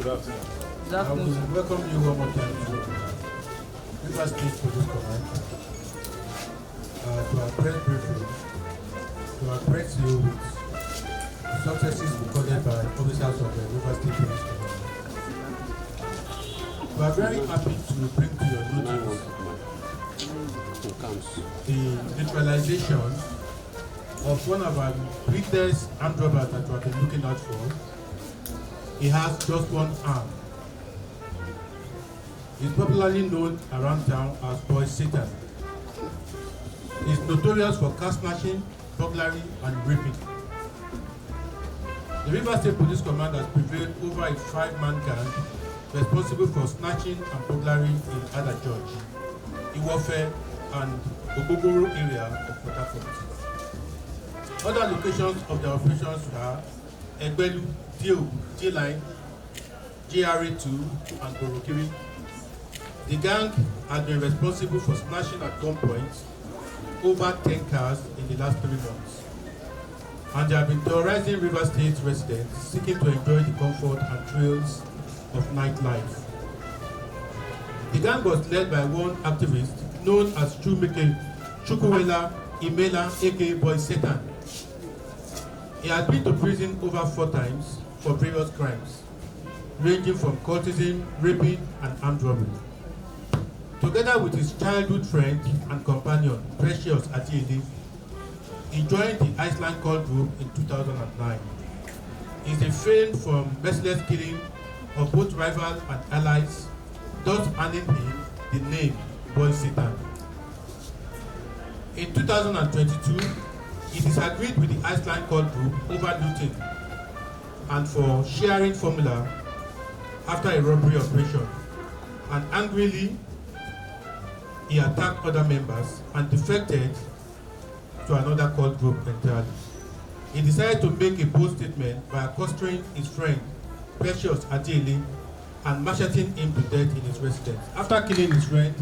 Good afternoon. Good afternoon. I will welcome you one more time to Rivers State Police Command to our press briefing, to our press you with successes recorded by officers of the Rivers State Police Command. We are very happy to bring to your notice the neutralization of one of our greatest armed robbers that we have been looking out for. He has just one arm. He's popularly known around town as Boy Satan. He's notorious for car snatching, burglary, and raping. The Rivers State Police Command has prevailed over a 5-man gang responsible for snatching and burglary in Ada George, Iwofe, and Ogogoro area of Port Harcourt. Other locations of the operations are Egbelu, Dio, J-Line, JRA2, and Borokiri. The gang has been responsible for snatching at gunpoint over 10 cars in the last 3 months. And they have been terrorizing Rivers State residents seeking to enjoy the comfort and thrills of nightlife. The gang was led by one activist known as Chukwuwela Imela, aka Boy Satan. He has been to prison over 4 times for various crimes, ranging from cultism, raping, and armed robbery. Together with his childhood friend and companion, Precious Atiede, he joined the Iceland Call Group in 2009. He is famed for merciless killing of both rivals and allies, thus earning him the name Boy Satan. In 2022, he disagreed with the Iceland Call Group over looting and for sharing formula after a robbery operation, and angrily he attacked other members and defected to another call group entirely. He decided to make a bold statement by accosting his friend Precious Atiele and macheting him to death in his residence. After killing his friend,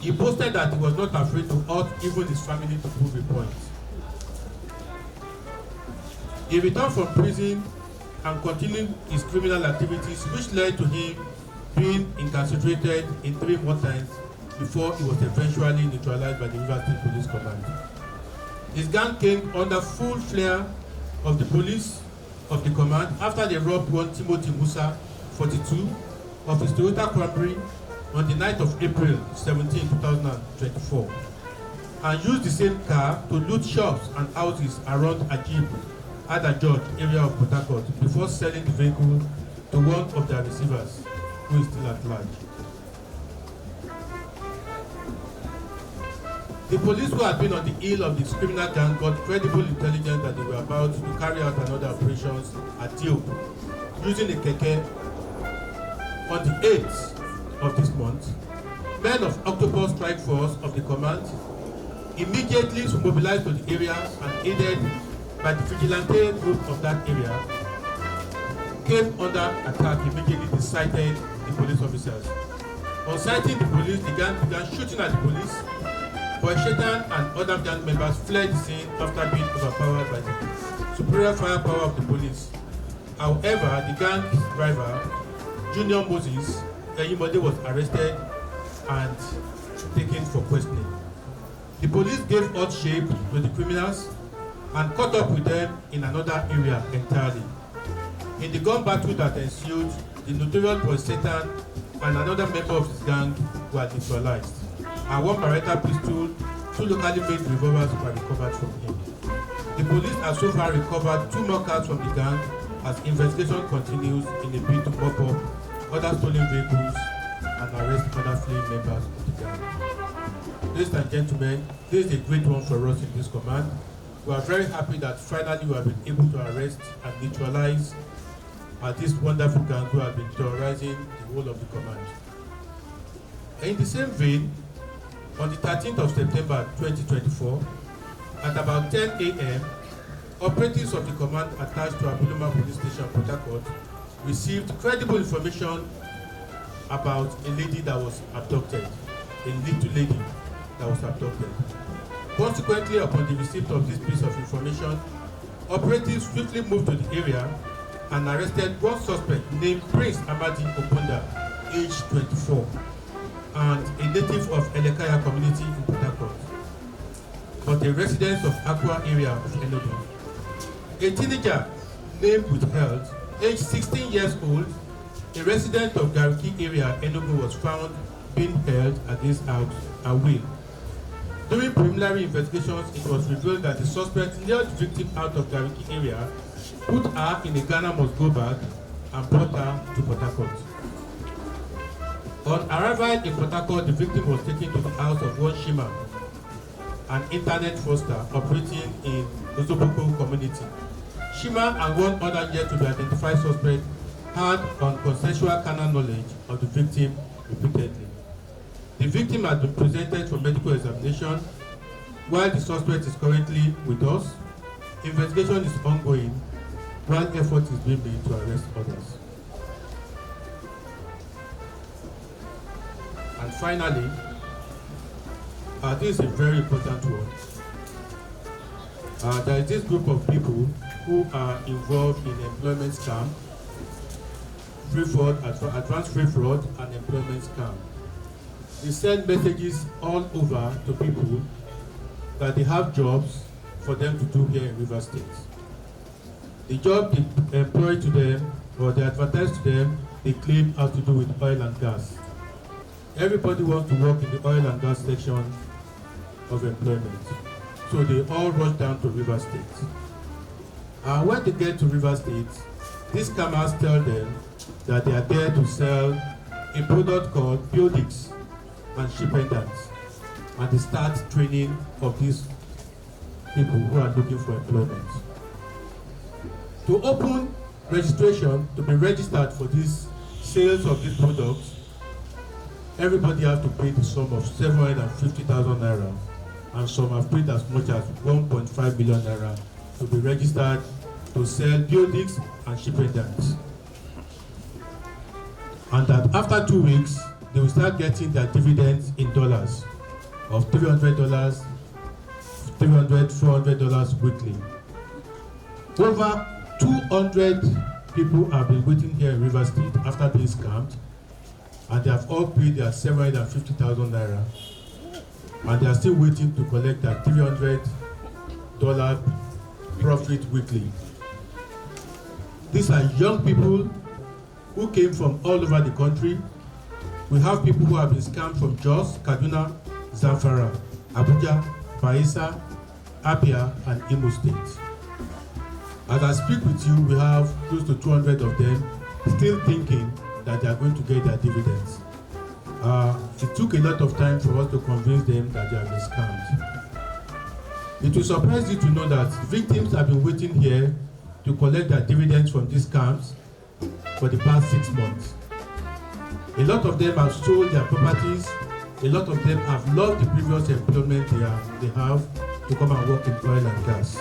he boasted that he was not afraid to hurt even his family to prove a point. He returned from prison and continued his criminal activities, which led to him being incarcerated in 3 more times before he was eventually neutralized by the Rivers State Police Command. His gang came under full flare of the police of the command after they robbed one Timothy Musa, 42, of his Toyota Camry on the night of April 17, 2024, and used the same car to loot shops and houses around Ajib, Ada George area of Port Harcourt before selling the vehicle to one of their receivers, who is still at large. The police who had been on the heel of this criminal gang got credible intelligence that they were about to carry out another operations at Dio using a keke. On the 8th of this month, men of Octopus Strike Force of the command immediately mobilized to the area and aided by the vigilante group of that area came under attack. Immediately they sighted the police officers. On sighting the police, the gang began shooting at the police. Boy Satan and other gang members fled the scene after being overpowered by the superior firepower of the police. However, the gang driver, Junior Moses Eyimode, was arrested and taken for questioning. The police gave hot shape to the criminals and caught up with them in another area entirely. In the gun battle that ensued, the notorious Boy Satan and another member of his gang were neutralized, and one Beretta pistol, 2 locally made revolvers were recovered from him. The police have so far recovered 2 more cars from the gang as investigation continues in a bid to mop up other stolen vehicles and arrest other fleeing members of the gang. Ladies and gentlemen, this is a great one for us in this command. We are very happy that finally we have been able to arrest and neutralize this wonderful gang who have been terrorizing the whole of the command. In the same vein, on the 13th of September 2024, at about 10 a.m., operatives of the command attached to Abuluma Police Station, Port Harcourt, received credible information about a lady that was abducted, a little lady that was abducted. Consequently, upon the receipt of this piece of information, operatives swiftly moved to the area and arrested one suspect named Prince Amadi Obunda, aged 24, and a native of Elekaya community in Port Harcourt, but a resident of Akwa area of Enugu. A teenager named Withheld, aged 16 years old, a resident of Gariki area, Enugu, was found being held against her will. During preliminary investigations, it was revealed that the suspect lured the victim out of Gariki area, put her in a Ghana must-go bag, and brought her to Port Harcourt. On arrival in Port Harcourt, the victim was taken to the house of one Shima, an internet fraudster operating in Ozoboko community. Shima and one other yet to be identified suspect had consensual carnal knowledge of the victim repeatedly. The victim has been presented for medical examination, while the suspect is currently with us. Investigation is ongoing, while effort is being made to arrest others. And finally, this is a very important one. There is this group of people who are involved in employment scam, free fraud, advanced free fraud, and employment scam. They send messages all over to people that they have jobs for them to do here in Rivers State. The job they employ to them, or they advertise to them, they claim has to do with oil and gas. Everybody wants to work in the oil and gas section of employment. So they all rush down to Rivers State. And when they get to Rivers State, these scammers tell them that they are there to sell a product called Biodix and ship pendants, and they start training of these people who are looking for employment. To open registration, to be registered for these sales of these products, everybody has to pay the sum of 750,000 naira, and some have paid as much as 1.5 million naira to be registered to sell Biodix and ship pendants. And that after 2 weeks, they will start getting their dividends in dollars of $300, $300, $400 weekly. Over 200 people have been waiting here in Rivers State after being scammed, and they have all paid their 750,000 naira, and they are still waiting to collect their $300 profit weekly. These are young people who came from all over the country. We have people who have been scammed from Jos, Kaduna, Zamfara, Abuja, Bayelsa, Abia, and Imo State. As I speak with you, we have close to 200 of them still thinking that they are going to get their dividends. It took a lot of time for us to convince them that they have been scammed. It will surprise you to know that victims have been waiting here to collect their dividends from these scams for the past 6 months. A lot of them have sold their properties. A lot of them have lost the previous employment they have to come and work in oil and gas,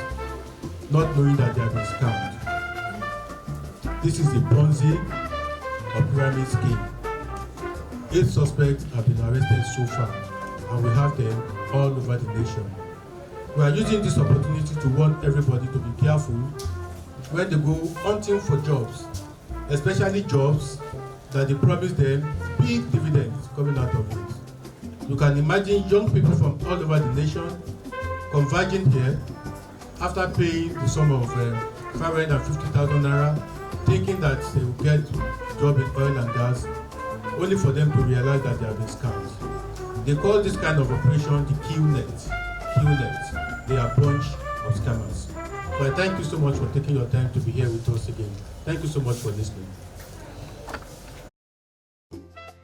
not knowing that they have been scammed. This is a Ponzi or pyramid scheme. 8 suspects have been arrested so far, and we have them all over the nation. We are using this opportunity to warn everybody to be careful when they go hunting for jobs, especially jobs that they promise them big dividends coming out of it. You can imagine young people from all over the nation converging here after paying the sum of 550,000 naira, thinking that they will get a job in oil and gas, only for them to realize that they have been scammed. They call this kind of operation the QNet. They are a bunch of scammers. So I thank you so much for taking your time to be here with us again. Thank you so much for listening.